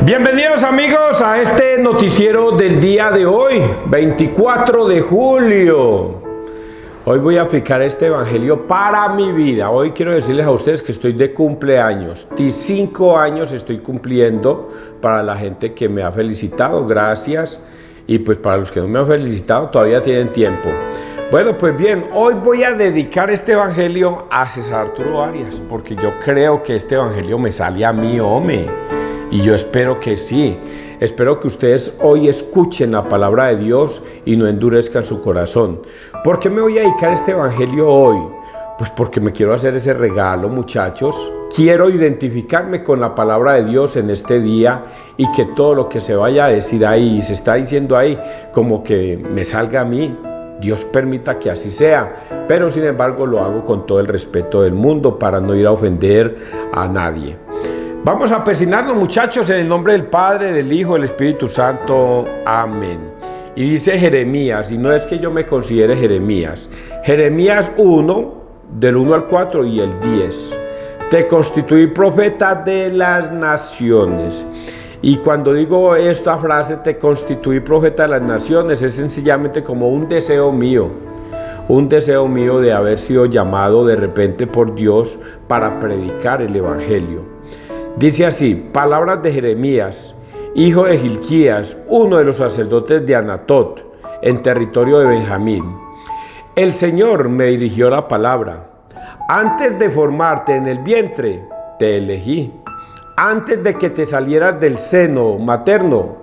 Bienvenidos amigos a este noticiero del día de hoy, 24 de julio. Hoy voy a aplicar este evangelio para mi vida. Hoy quiero decirles a ustedes que estoy de cumpleaños. 5 años estoy cumpliendo. Para la gente que me ha felicitado, gracias. Y pues para los que no me han felicitado, todavía tienen tiempo. Bueno, pues bien, hoy voy a dedicar este evangelio a César Arturo Arias, porque yo creo que este evangelio me sale a mí, hombre. Y yo espero que sí. Espero que ustedes hoy escuchen la palabra de Dios y no endurezcan su corazón. ¿Por qué me voy a dedicar a este evangelio hoy? Pues porque me quiero hacer ese regalo, muchachos. Quiero identificarme con la palabra de Dios en este día y que todo lo que se vaya a decir ahí y se está diciendo ahí, como que me salga a mí. Dios permita que así sea, pero sin embargo lo hago con todo el respeto del mundo para no ir a ofender a nadie. Vamos a persignarnos, muchachos, en el nombre del Padre, del Hijo, del Espíritu Santo. Amén. Y dice Jeremías, y no es que yo me considere Jeremías. Jeremías 1, del 1 al 4 y el 10. Te constituí profeta de las naciones. Y cuando digo esta frase, te constituí profeta de las naciones, es sencillamente como un deseo mío de haber sido llamado de repente por Dios para predicar el evangelio. Dice así, palabras de Jeremías, hijo de Hilquías, uno de los sacerdotes de Anatot, en territorio de Benjamín. El Señor me dirigió la palabra. Antes de formarte en el vientre, te elegí. Antes de que te salieras del seno materno,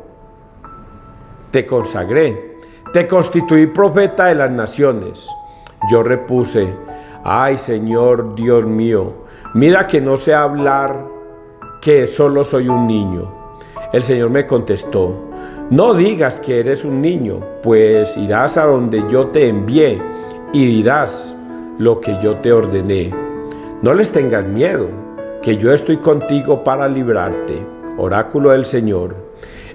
te consagré. Te constituí profeta de las naciones. Yo repuse, ay Señor Dios mío, mira que no sé hablar, que solo soy un niño. El Señor me contestó, no digas que eres un niño, pues irás a donde yo te envié y dirás lo que yo te ordené. No les tengas miedo, que yo estoy contigo para librarte. Oráculo del Señor.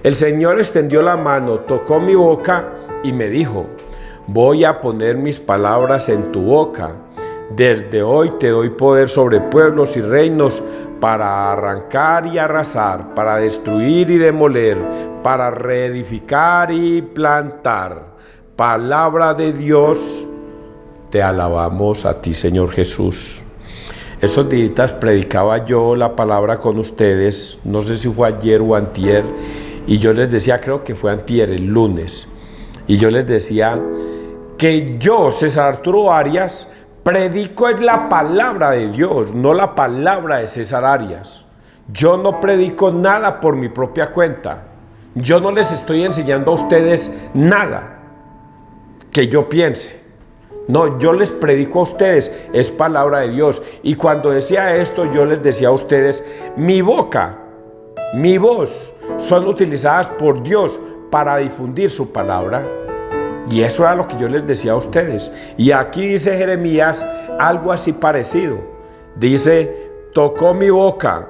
El Señor extendió la mano, tocó mi boca y me dijo, voy a poner mis palabras en tu boca. Desde hoy te doy poder sobre pueblos y reinos para arrancar y arrasar, para destruir y demoler, para reedificar y plantar. Palabra de Dios, te alabamos a ti, Señor Jesús. Estos días predicaba yo la palabra con ustedes, no sé si fue ayer o antier, y yo les decía, creo que fue antier, el lunes, y yo les decía que yo, César Arturo Arias, predico es la palabra de Dios, no la palabra de César Arias. Yo no predico nada por mi propia cuenta. Yo no les estoy enseñando a ustedes nada que yo piense. No, yo les predico a ustedes, es palabra de Dios. Y cuando decía esto, yo les decía a ustedes, mi boca, mi voz, son utilizadas por Dios para difundir su palabra. Y eso era lo que yo les decía a ustedes. Y aquí dice Jeremías algo así parecido. Dice, tocó mi boca,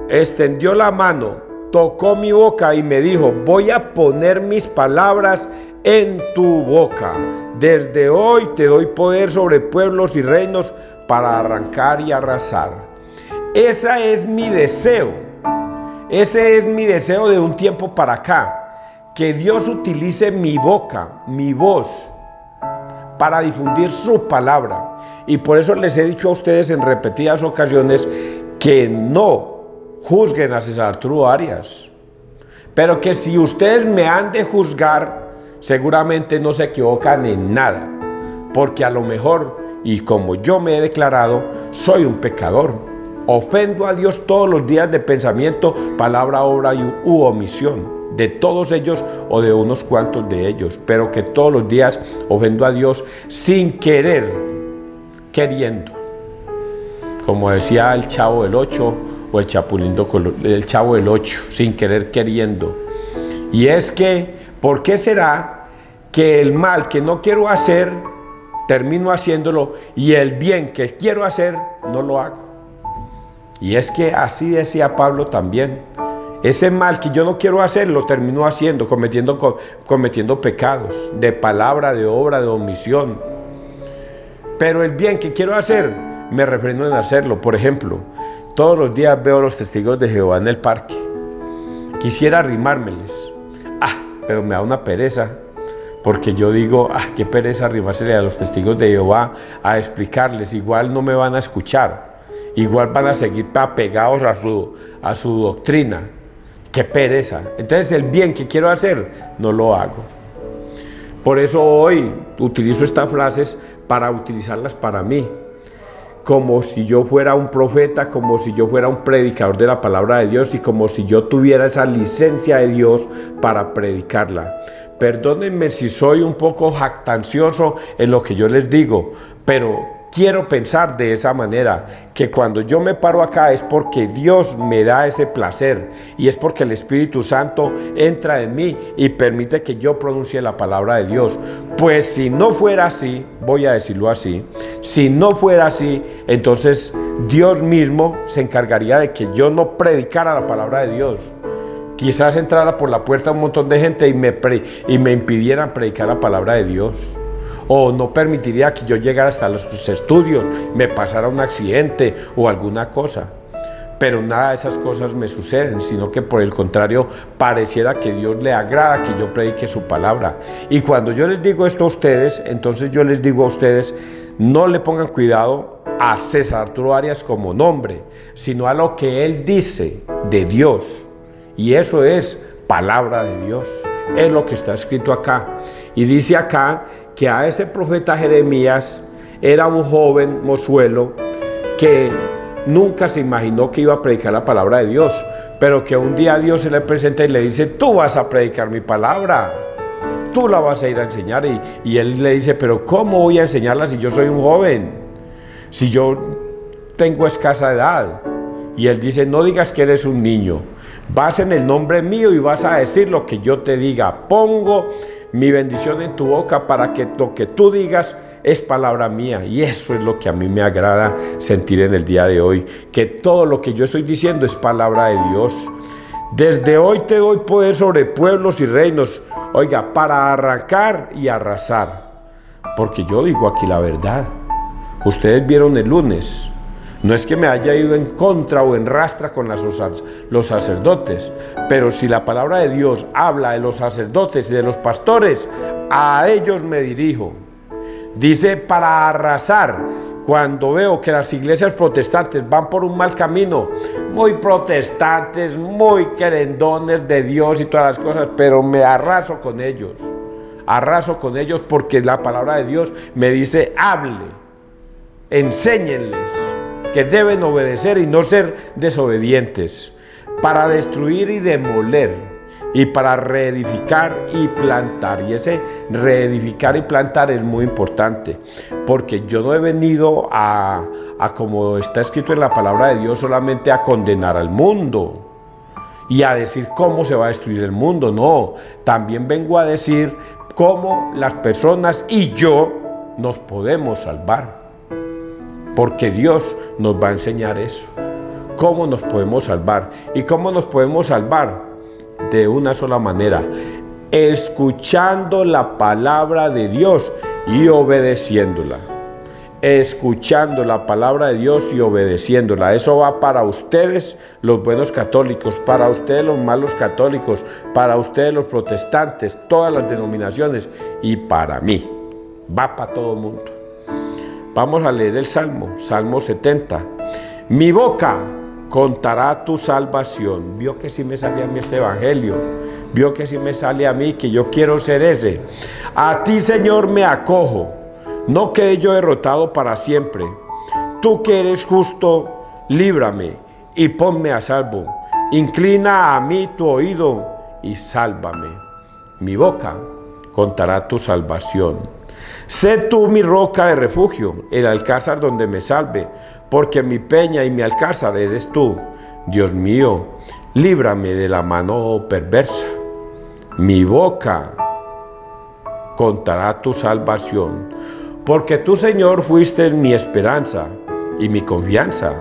extendió la mano, tocó mi boca y me dijo, voy a poner mis palabras en tu boca. Desde hoy te doy poder sobre pueblos y reinos para arrancar y arrasar. Ese es mi deseo. Ese es mi deseo de un tiempo para acá. Que Dios utilice mi boca, mi voz, para difundir su palabra. Y por eso les he dicho a ustedes en repetidas ocasiones que no juzguen a César Arturo Arias. Pero que si ustedes me han de juzgar, seguramente no se equivocan en nada, porque a lo mejor, y como yo me he declarado, soy un pecador. Ofendo a Dios todos los días de pensamiento, palabra, obra u omisión, de todos ellos o de unos cuantos de ellos, pero que todos los días ofendo a Dios sin querer, queriendo. Como decía el Chavo del 8 o el Chapulín, el Chavo del 8, sin querer, queriendo. Y es que, ¿por qué será que el mal que no quiero hacer, termino haciéndolo, y el bien que quiero hacer, no lo hago? Y es que así decía Pablo también. Ese mal que yo no quiero hacer, lo termino haciendo, cometiendo pecados, de palabra, de obra, de omisión. Pero el bien que quiero hacer, me refreno en hacerlo. Por ejemplo, todos los días veo los testigos de Jehová en el parque. Quisiera arrimármeles. Pero me da una pereza. Porque yo digo, qué pereza arrimársele a los testigos de Jehová a explicarles. Igual no me van a escuchar. Igual van a seguir apegados a su doctrina. Qué pereza. Entonces el bien que quiero hacer, no lo hago. Por eso hoy utilizo estas frases para utilizarlas para mí. Como si yo fuera un profeta, como si yo fuera un predicador de la palabra de Dios y como si yo tuviera esa licencia de Dios para predicarla. Perdónenme si soy un poco jactancioso en lo que yo les digo, pero quiero pensar de esa manera, que cuando yo me paro acá es porque Dios me da ese placer y es porque el Espíritu Santo entra en mí y permite que yo pronuncie la palabra de Dios. Pues si no fuera así, voy a decirlo así, si no fuera así, entonces Dios mismo se encargaría de que yo no predicara la palabra de Dios. Quizás entrara por la puerta un montón de gente y me impidieran predicar la palabra de Dios. O no permitiría que yo llegara hasta los estudios, me pasara un accidente o alguna cosa. Pero nada de esas cosas me suceden, sino que por el contrario, pareciera que Dios le agrada que yo predique su palabra. Y cuando yo les digo esto a ustedes, entonces yo les digo a ustedes, no le pongan cuidado a César Arturo Arias como nombre, sino a lo que él dice de Dios. Y eso es palabra de Dios, es lo que está escrito acá. Y dice acá que a ese profeta Jeremías era un joven mozuelo que nunca se imaginó que iba a predicar la palabra de Dios, pero que un día Dios se le presenta y le dice, tú vas a predicar mi palabra, tú la vas a ir a enseñar. Y él le dice, pero ¿cómo voy a enseñarla si yo soy un joven? Si yo tengo escasa edad. Y él dice, no digas que eres un niño, vas en el nombre mío y vas a decir lo que yo te diga. Pongo mi bendición en tu boca para que lo que tú digas es palabra mía. Y eso es lo que a mí me agrada sentir en el día de hoy, que todo lo que yo estoy diciendo es palabra de Dios. Desde hoy te doy poder sobre pueblos y reinos, oiga, para arrancar y arrasar. Porque yo digo aquí la verdad. Ustedes vieron el lunes. No es que me haya ido en contra o en rastra con los sacerdotes, pero si la palabra de Dios habla de los sacerdotes y de los pastores, a ellos me dirijo. Dice para arrasar. Cuando veo que las iglesias protestantes van por un mal camino, muy protestantes, muy querendones de Dios y todas las cosas, pero me arraso con ellos porque la palabra de Dios me dice, hable, enséñenles que deben obedecer y no ser desobedientes, para destruir y demoler, y para reedificar y plantar. Y ese reedificar y plantar es muy importante, porque yo no he venido a como está escrito en la palabra de Dios, solamente a condenar al mundo y a decir cómo se va a destruir el mundo. No, también vengo a decir cómo las personas y yo nos podemos salvar. Porque Dios nos va a enseñar eso. ¿Cómo nos podemos salvar? ¿Y cómo nos podemos salvar? De una sola manera. Escuchando la palabra de Dios y obedeciéndola. Escuchando la palabra de Dios y obedeciéndola. Eso va para ustedes los buenos católicos, para ustedes los malos católicos, para ustedes los protestantes, todas las denominaciones y para mí. Va para todo el mundo. Vamos a leer el Salmo 70. Mi boca contará tu salvación. Vio que sí me sale a mí este evangelio. Vio que sí me sale a mí, que yo quiero ser ese. A ti, Señor, me acojo. No quede yo derrotado para siempre. Tú que eres justo, líbrame y ponme a salvo. Inclina a mí tu oído y sálvame. Mi boca contará tu salvación. Sé tú mi roca de refugio, el alcázar donde me salve, porque mi peña y mi alcázar eres tú. Dios mío, líbrame de la mano perversa. Mi boca contará tu salvación, porque tú, Señor, fuiste mi esperanza y mi confianza.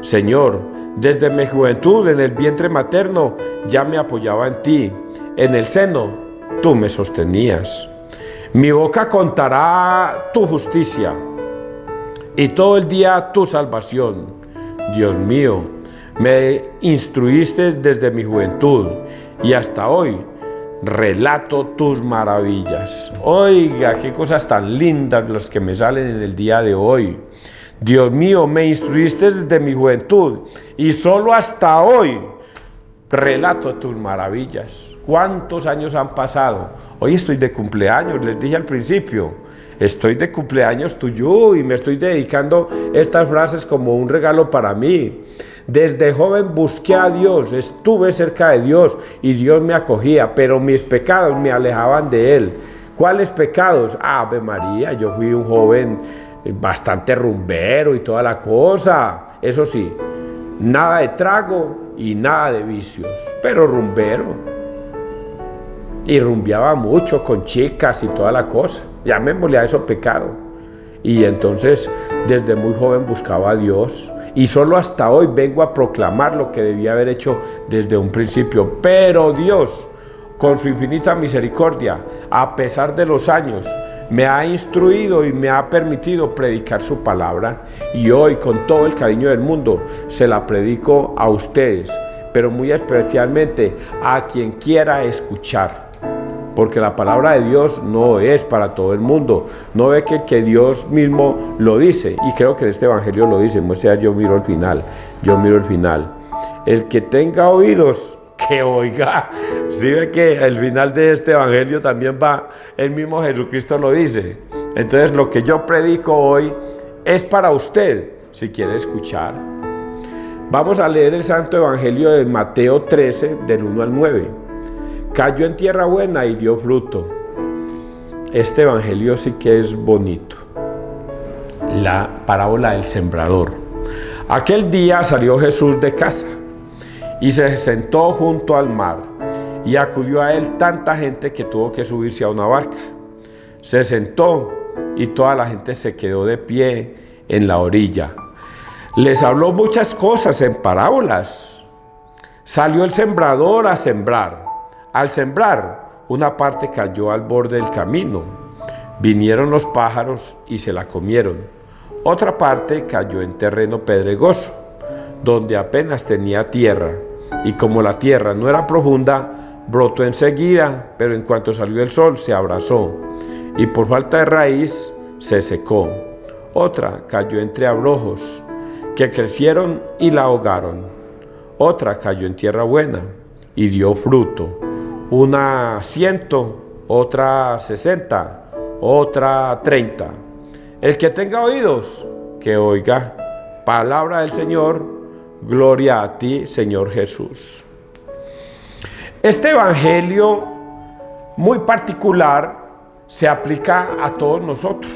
Señor, desde mi juventud en el vientre materno ya me apoyaba en ti. En el seno tú me sostenías. Mi boca contará tu justicia y todo el día tu salvación. Dios mío, Me instruiste desde mi juventud y hasta hoy relato tus maravillas. Oiga, qué cosas tan lindas las que me salen en el día de hoy. Dios mío, me instruiste desde mi juventud y solo hasta hoy relato tus maravillas. ¿Cuántos años han pasado? Hoy estoy de cumpleaños, les dije al principio. Estoy de cumpleaños tuyo y me estoy dedicando estas frases como un regalo para mí. Desde joven busqué a Dios, estuve cerca de Dios y Dios me acogía, pero mis pecados me alejaban de Él. ¿Cuáles pecados? Ave María, yo fui un joven bastante rumbero y toda la cosa. Eso sí, nada de trago y nada de vicios, pero rumbero. Y rumbeaba mucho con chicas y toda la cosa. Llamémosle a eso pecado. Y entonces desde muy joven buscaba a Dios. Y solo hasta hoy vengo a proclamar lo que debía haber hecho desde un principio. Pero Dios, con su infinita misericordia, a pesar de los años, me ha instruido y me ha permitido predicar su palabra. Y hoy, con todo el cariño del mundo, se la predico a ustedes, pero muy especialmente a quien quiera escuchar. Porque la palabra de Dios no es para todo el mundo. No ve que Dios mismo lo dice. Y creo que en este evangelio lo dice. O sea, yo miro el final. El que tenga oídos, que oiga. ¿Sí ve que el final de este evangelio también va? El mismo Jesucristo lo dice. Entonces lo que yo predico hoy es para usted, si quiere escuchar. Vamos a leer el Santo Evangelio de Mateo 13, del 1 al 9. Cayó en tierra buena y dio fruto. Este evangelio sí que es bonito. La parábola del sembrador. Aquel día salió Jesús de casa y se sentó junto al mar, y acudió a él tanta gente que tuvo que subirse a una barca. Se sentó y toda la gente se quedó de pie en la orilla. Les habló muchas cosas en parábolas. Salió el sembrador a sembrar. Al sembrar, una parte cayó al borde del camino. Vinieron los pájaros y se la comieron. Otra parte cayó en terreno pedregoso, donde apenas tenía tierra. Y como la tierra no era profunda, brotó enseguida, pero en cuanto salió el sol se abrazó. Y por falta de raíz se secó. Otra cayó entre abrojos, que crecieron y la ahogaron. Otra cayó en tierra buena y dio fruto. Una 100, otra 60, otra 30. El que tenga oídos, que oiga. Palabra del Señor, gloria a ti, Señor Jesús. Este evangelio muy particular se aplica a todos nosotros.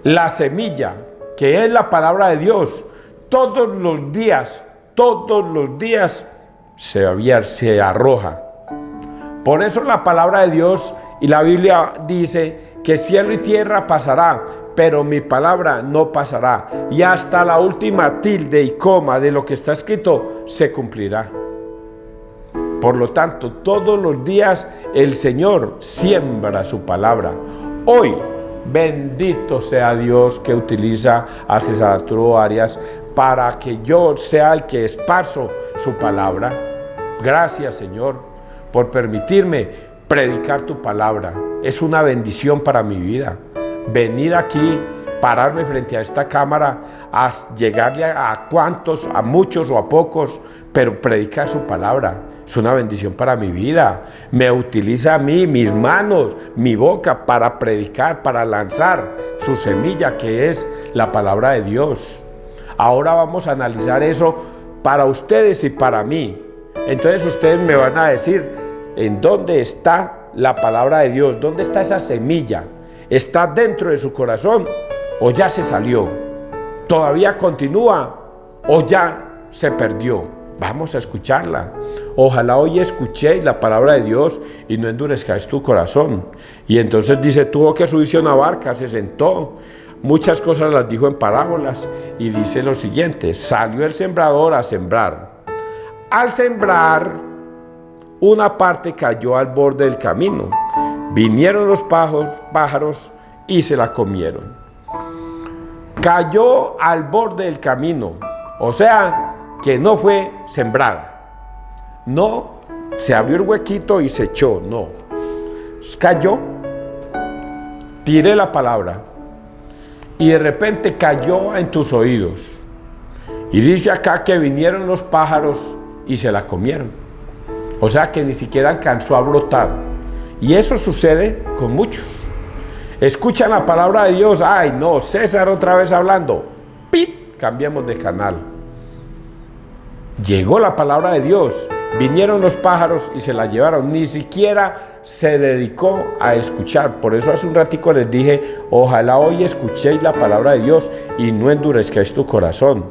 La semilla, que es la palabra de Dios, todos los días se arroja. Por eso la palabra de Dios y la Biblia dice que cielo y tierra pasará, pero mi palabra no pasará. Y hasta la última tilde y coma de lo que está escrito se cumplirá. Por lo tanto, todos los días el Señor siembra su palabra. Hoy, bendito sea Dios que utiliza a César Arturo Arias para que yo sea el que esparzo su palabra. Gracias, Señor, por permitirme predicar tu palabra. Es una bendición para mi vida. Venir aquí, pararme frente a esta cámara, a llegarle a cuantos, a muchos o a pocos, pero predicar su palabra. Es una bendición para mi vida. Me utiliza a mí, mis manos, mi boca para predicar, para lanzar su semilla, que es la palabra de Dios. Ahora vamos a analizar eso para ustedes y para mí. Entonces ustedes me van a decir, ¿en dónde está la palabra de Dios? ¿Dónde está esa semilla? ¿Está dentro de su corazón o ya se salió? ¿Todavía continúa o ya se perdió? Vamos a escucharla. Ojalá hoy escuchéis la palabra de Dios y no endurezcáis tu corazón. Y entonces dice, tuvo que subirse a una barca, se sentó. Muchas cosas las dijo en parábolas y dice lo siguiente: salió el sembrador a sembrar. Al sembrar, una parte cayó al borde del camino. Vinieron los pájaros y se la comieron. Cayó al borde del camino, o sea, que no fue sembrada. No se abrió el huequito y se echó, no. Cayó, tiré la palabra y de repente cayó en tus oídos. Y dice acá que vinieron los pájaros y se la comieron. O sea que ni siquiera alcanzó a brotar. Y eso sucede con muchos. Escuchan la palabra de Dios. Ay, no, César otra vez hablando. ¡Pip! Cambiamos de canal. Llegó la palabra de Dios. Vinieron los pájaros y se la llevaron. Ni siquiera se dedicó a escuchar. Por eso hace un ratico les dije, ojalá hoy escuchéis la palabra de Dios y no endurezcáis tu corazón.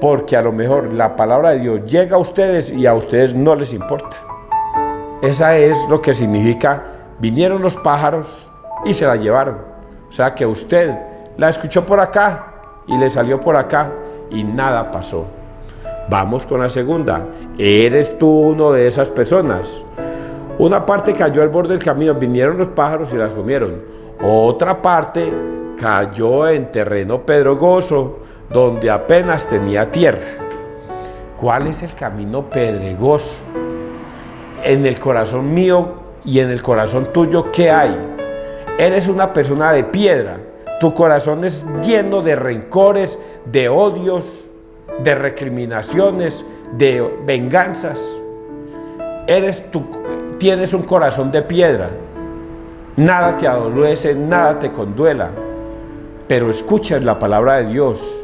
Porque a lo mejor la palabra de Dios llega a ustedes y a ustedes no les importa. Esa es lo que significa, vinieron los pájaros y se la llevaron. O sea que usted la escuchó por acá y le salió por acá y nada pasó. Vamos con la segunda. ¿Eres tú uno de esas personas? Una parte cayó al borde del camino, vinieron los pájaros y las comieron. Otra parte cayó en terreno pedregoso, donde apenas tenía tierra. ¿Cuál es el camino pedregoso? En el corazón mío y en el corazón tuyo, ¿qué hay? Eres una persona de piedra. Tu corazón es lleno de rencores, de odios, de recriminaciones, de venganzas. Tienes un corazón de piedra. Nada te adolece, nada te conduela. Pero escuchas la palabra de Dios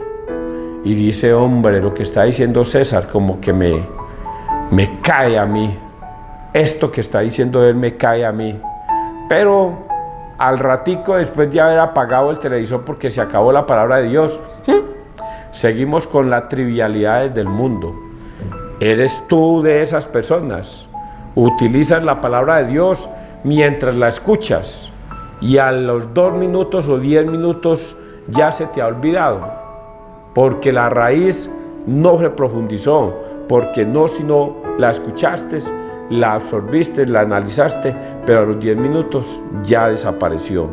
y dice, hombre, lo que está diciendo César como que me cae a mí. Esto que está diciendo él me cae a mí. Pero al ratico, después de haber apagado el televisor porque se acabó la palabra de Dios, seguimos con las trivialidades del mundo. ¿Eres tú de esas personas? Utilizas la palabra de Dios mientras la escuchas y a los 2 minutos o 10 minutos ya se te ha olvidado, porque la raíz no se profundizó, porque no sino la escuchaste, la absorbiste, la analizaste, pero a los 10 minutos ya desapareció.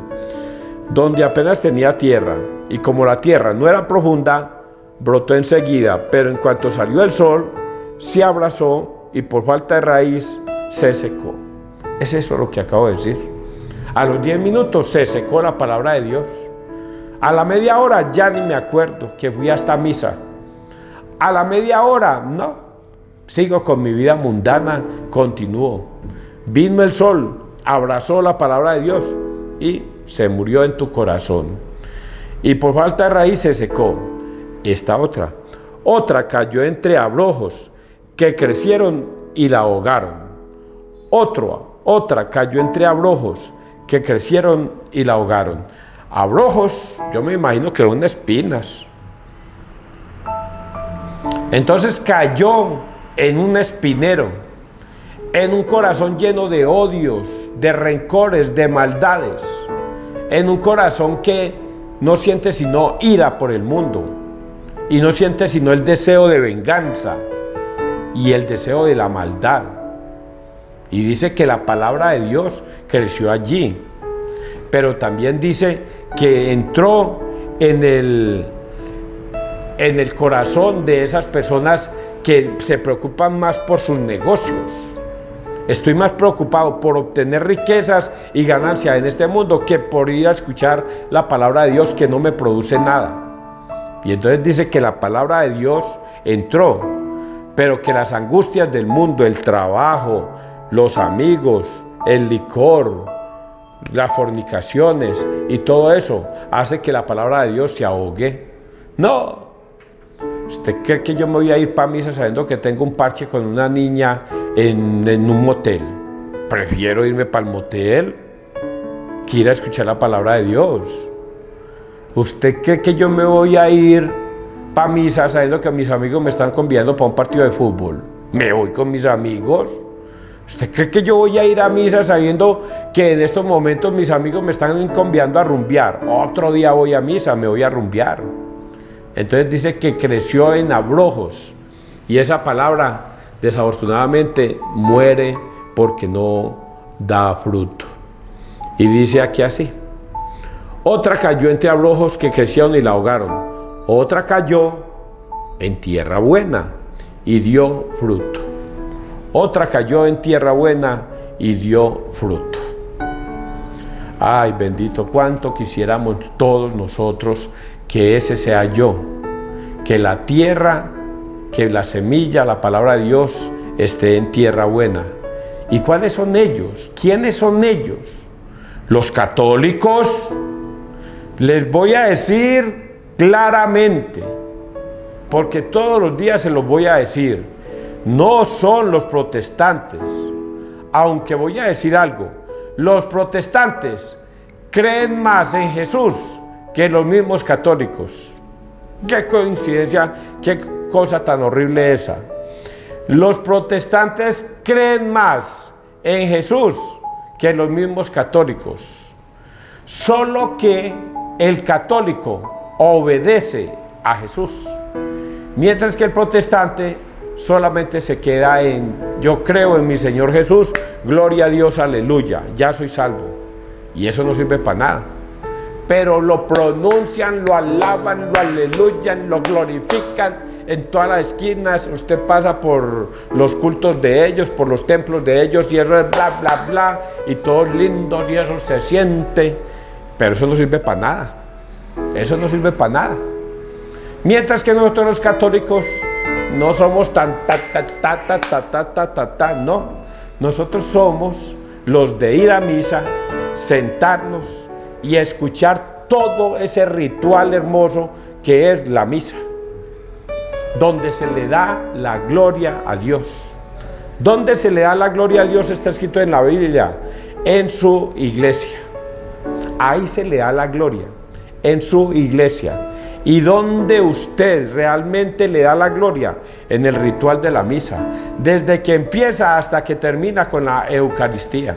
Donde apenas tenía tierra, y como la tierra no era profunda, brotó enseguida, pero en cuanto salió el sol, se abrazó y por falta de raíz se secó. Es eso lo que acabo de decir. A los 10 minutos se secó la palabra de Dios. A la media hora ya ni me acuerdo que fui hasta misa. A la media hora, no. Sigo con mi vida mundana, continúo. Vino el sol, abrazó la palabra de Dios y se murió en tu corazón. Y por falta de raíz se secó. Esta otra cayó entre abrojos que crecieron y la ahogaron. Otra cayó entre abrojos que crecieron y la ahogaron. Abrojos, yo me imagino que eran espinas. Entonces cayó en un espinero, en un corazón lleno de odios, de rencores, de maldades, en un corazón que no siente sino ira por el mundo y no siente sino el deseo de venganza y el deseo de la maldad. Y dice que la palabra de Dios creció allí, pero también dice que entró en el corazón de esas personas que se preocupan más por sus negocios. Estoy más preocupado por obtener riquezas y ganancias en este mundo que por ir a escuchar la palabra de Dios que no me produce nada. Y entonces dice que la palabra de Dios entró, pero que las angustias del mundo, el trabajo, los amigos, el licor, las fornicaciones y todo eso hace que la palabra de Dios se ahogue. No. ¿Usted cree que yo me voy a ir para misa sabiendo que tengo un parche con una niña en un motel? Prefiero irme para el motel que ir a escuchar la palabra de Dios. ¿Usted cree que yo me voy a ir para misa sabiendo que mis amigos me están convidando para un partido de fútbol? ¿Me voy con mis amigos? ¿Usted cree que yo voy a ir a misa sabiendo que en estos momentos mis amigos me están convidando a rumbear? Otro día voy a misa, me voy a rumbear. Entonces dice que creció en abrojos y esa palabra desafortunadamente muere porque no da fruto. Y dice aquí así: otra cayó entre abrojos que crecieron y la ahogaron. Otra cayó en tierra buena y dio fruto. Otra cayó en tierra buena y dio fruto. Ay, bendito, cuánto quisiéramos todos nosotros que ese sea yo, que la tierra, que la semilla, la palabra de Dios esté en tierra buena. ¿Y cuáles son ellos? ¿Quiénes son ellos? Los católicos. Les voy a decir claramente, porque todos los días se los voy a decir, no son los protestantes. Aunque voy a decir algo, los protestantes creen más en Jesús que los mismos católicos. Qué coincidencia, qué cosa tan horrible esa. Los protestantes creen más en Jesús que los mismos católicos. Solo que el católico obedece a Jesús, mientras que el protestante solamente se queda en: yo creo en mi Señor Jesús, gloria a Dios, aleluya, ya soy salvo. Y eso no sirve para nada. Pero lo pronuncian, lo alaban, lo aleluyan, lo glorifican en todas las esquinas. Usted pasa por los cultos de ellos, por los templos de ellos, y eso es bla, bla, bla, y todos lindos, y eso se siente. Pero eso no sirve para nada. Eso no sirve para nada. Mientras que nosotros los católicos no somos tan no. Nosotros somos los de ir a misa, sentarnos y escuchar todo ese ritual hermoso que es la misa, donde se le da la gloria a Dios. ¿Dónde se le da la gloria a Dios? Está escrito en la Biblia, en su iglesia. Ahí se le da la gloria, en su iglesia. ¿Y dónde usted realmente le da la gloria? En el ritual de la misa, desde que empieza hasta que termina con la Eucaristía.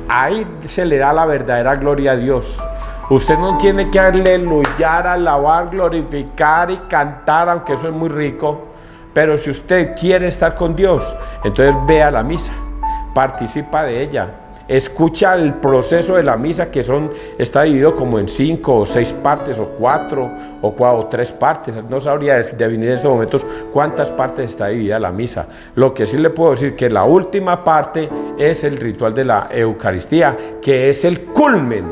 Ahí se le da la verdadera gloria a Dios. Usted no tiene que aleluyar, alabar, glorificar y cantar, aunque eso es muy rico. Pero si usted quiere estar con Dios, entonces vea la misa, participa de ella, escucha el proceso de la misa, que está dividido como en 5 o 6 partes, o 4 o 3 partes. No sabría definir en estos momentos cuántas partes está dividida la misa. Lo que sí le puedo decir que la última parte es el ritual de la Eucaristía, que es el culmen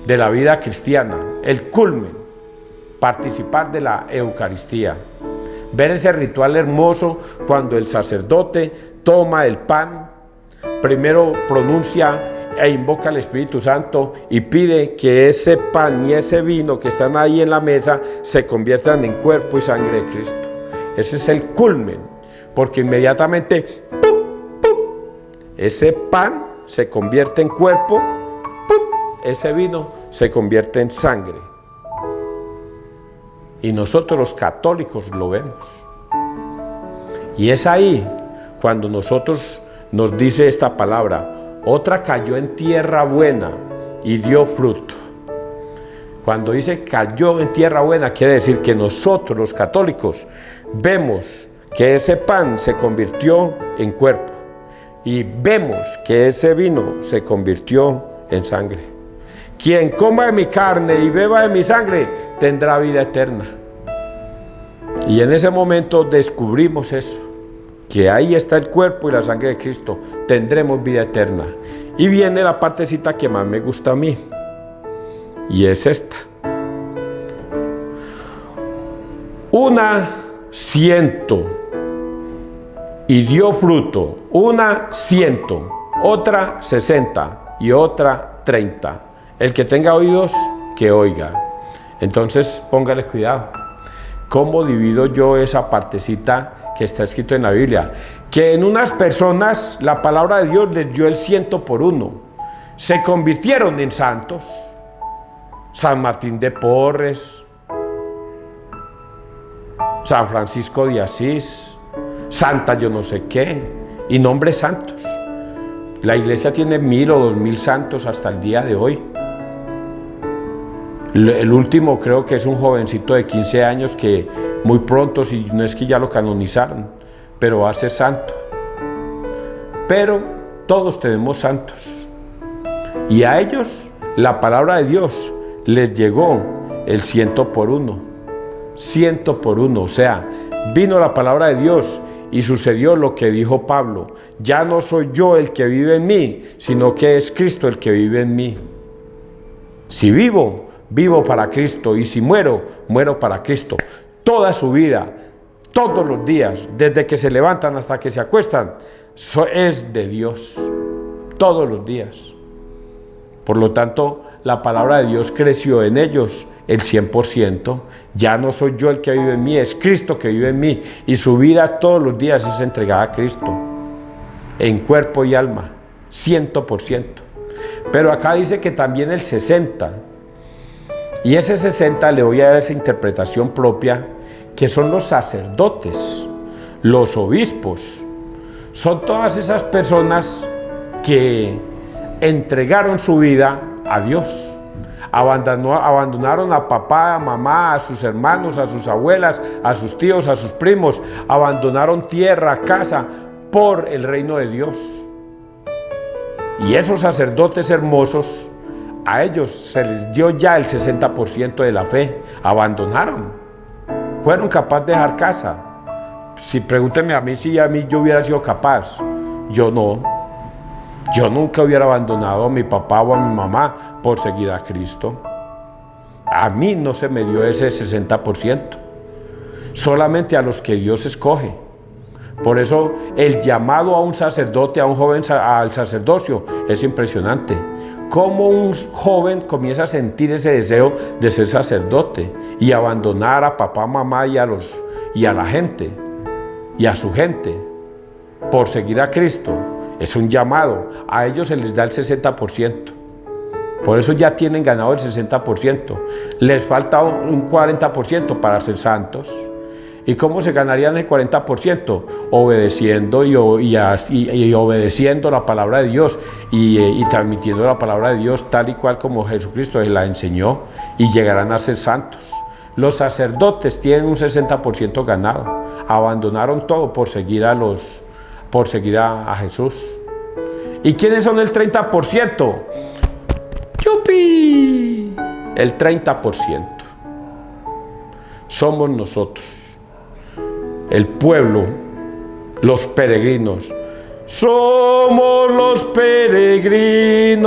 de la vida cristiana, el culmen, participar de la Eucaristía. Ver ese ritual hermoso cuando el sacerdote toma el pan, primero pronuncia e invoca al Espíritu Santo y pide que ese pan y ese vino que están ahí en la mesa se conviertan en cuerpo y sangre de Cristo. Ese es el culmen, porque inmediatamente ¡pum! Ese pan se convierte en cuerpo, ¡pum! Ese vino se convierte en sangre. Y nosotros los católicos lo vemos. Y es ahí cuando nosotros nos dice esta palabra: otra cayó en tierra buena y dio fruto. Cuando dice cayó en tierra buena, quiere decir que nosotros los católicos vemos que ese pan se convirtió en cuerpo y vemos que ese vino se convirtió en sangre. Quien coma de mi carne y beba de mi sangre tendrá vida eterna. Y en ese momento descubrimos eso, que ahí está el cuerpo y la sangre de Cristo, tendremos vida eterna. Y viene la partecita que más me gusta a mí, y es esta: una 100 y dio fruto, una 100, otra 60 y otra 30. El que tenga oídos, que oiga. Entonces póngale cuidado. ¿Cómo divido yo esa partecita que está escrito en la Biblia? Que en unas personas la palabra de Dios les dio el 100 por 1. Se convirtieron en santos. San Martín de Porres, San Francisco de Asís, Santa yo no sé qué, y nombres santos. La iglesia tiene 1000 o 2000 santos hasta el día de hoy. El último creo que es un jovencito de 15 años que muy pronto, si no es que ya lo canonizaron, pero va a ser santo. Pero todos tenemos santos. Y a ellos la palabra de Dios les llegó el 100 por 1. 100 por 1, o sea, vino la palabra de Dios y sucedió lo que dijo Pablo: ya no soy yo el que vive en mí, sino que es Cristo el que vive en mí. Si vivo, vivo para Cristo, y si muero, muero para Cristo. Toda su vida, todos los días, desde que se levantan hasta que se acuestan, es de Dios, todos los días. Por lo tanto, la palabra de Dios creció en ellos el 100%. Ya no soy yo el que vive en mí, es Cristo que vive en mí, y su vida todos los días es entregada a Cristo, en cuerpo y alma, 100%. Pero acá dice que también el 60%, y ese 60% le voy a dar esa interpretación propia, que son los sacerdotes, los obispos, son todas esas personas que entregaron su vida a Dios, abandonaron a papá, a mamá, a sus hermanos, a sus abuelas, a sus tíos, a sus primos, abandonaron tierra, casa, por el reino de Dios. Y esos sacerdotes hermosos, a ellos se les dio ya el 60% de la fe, abandonaron, fueron capaces de dejar casa. Si pregúntenme a mí si yo hubiera sido capaz, yo no. Yo nunca hubiera abandonado a mi papá o a mi mamá por seguir a Cristo. A mí no se me dio ese 60%, solamente a los que Dios escoge. Por eso el llamado a un sacerdote, a un joven al sacerdocio, es impresionante. Cómo un joven comienza a sentir ese deseo de ser sacerdote y abandonar a papá, mamá y a la gente y a su gente por seguir a Cristo. Es un llamado, a ellos se les da el 60%. Por eso ya tienen ganado el 60%. Les falta un 40% para ser santos. ¿Y cómo se ganarían el 40%? Obedeciendo y obedeciendo la palabra de Dios y transmitiendo la palabra de Dios tal y cual como Jesucristo les la enseñó, y llegarán a ser santos. Los sacerdotes tienen un 60% ganado. Abandonaron todo por seguir a Jesús. ¿Y quiénes son el 30%? ¡Yupi! El 30% somos nosotros, el pueblo, los peregrinos. Somos los peregrinos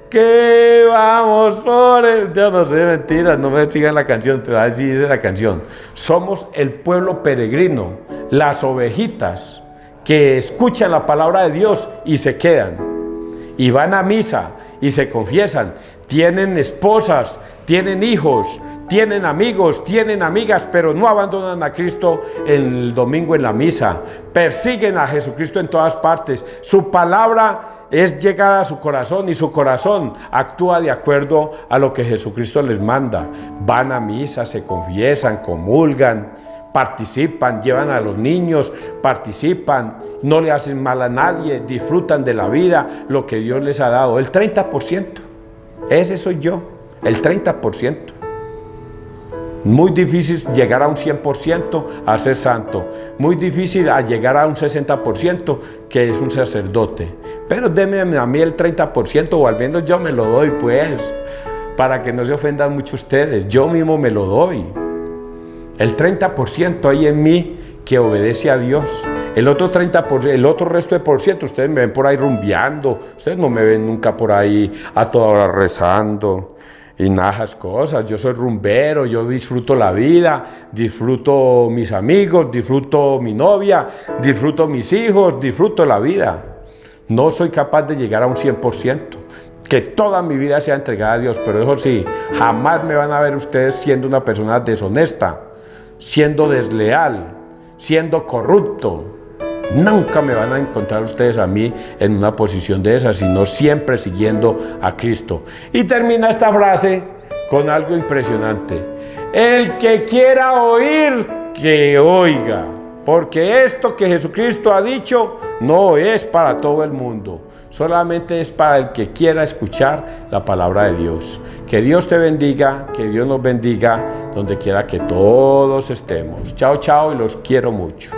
que vamos por el... Yo no sé, mentira, no me sigan la canción, pero así dice la canción. Somos el pueblo peregrino, las ovejitas que escuchan la palabra de Dios y se quedan, y van a misa y se confiesan, tienen esposas, tienen hijos, tienen amigos, tienen amigas, pero no abandonan a Cristo el domingo en la misa, persiguen a Jesucristo en todas partes. Su palabra es llegada a su corazón y su corazón actúa de acuerdo a lo que Jesucristo les manda. Van a misa, se confiesan, comulgan, participan, llevan a los niños, participan, no le hacen mal a nadie, disfrutan de la vida, lo que Dios les ha dado. El 30%, ese soy yo, el 30%. Muy difícil llegar a un 100% a ser santo, muy difícil a llegar a un 60% que es un sacerdote. Pero déme a mí el 30%, o al menos yo me lo doy, pues, para que no se ofendan mucho ustedes, yo mismo me lo doy. El 30% hay en mí que obedece a Dios. El otro 30%, el otro resto de por ciento, ustedes me ven por ahí rumbeando, ustedes no me ven nunca por ahí a toda hora rezando y nada de esas cosas. Yo soy rumbero, yo disfruto la vida, disfruto mis amigos, disfruto mi novia, disfruto mis hijos, disfruto la vida. No soy capaz de llegar a un 100%. Que toda mi vida sea entregada a Dios, pero eso sí, jamás me van a ver ustedes siendo una persona deshonesta, siendo desleal, siendo corrupto. Nunca me van a encontrar ustedes a mí en una posición de esa, sino siempre siguiendo a Cristo. Y termina esta frase con algo impresionante: el que quiera oír, que oiga, porque esto que Jesucristo ha dicho no es para todo el mundo, solamente es para el que quiera escuchar la palabra de Dios. Que Dios te bendiga, que Dios nos bendiga donde quiera que todos estemos. Chao, chao, y los quiero mucho.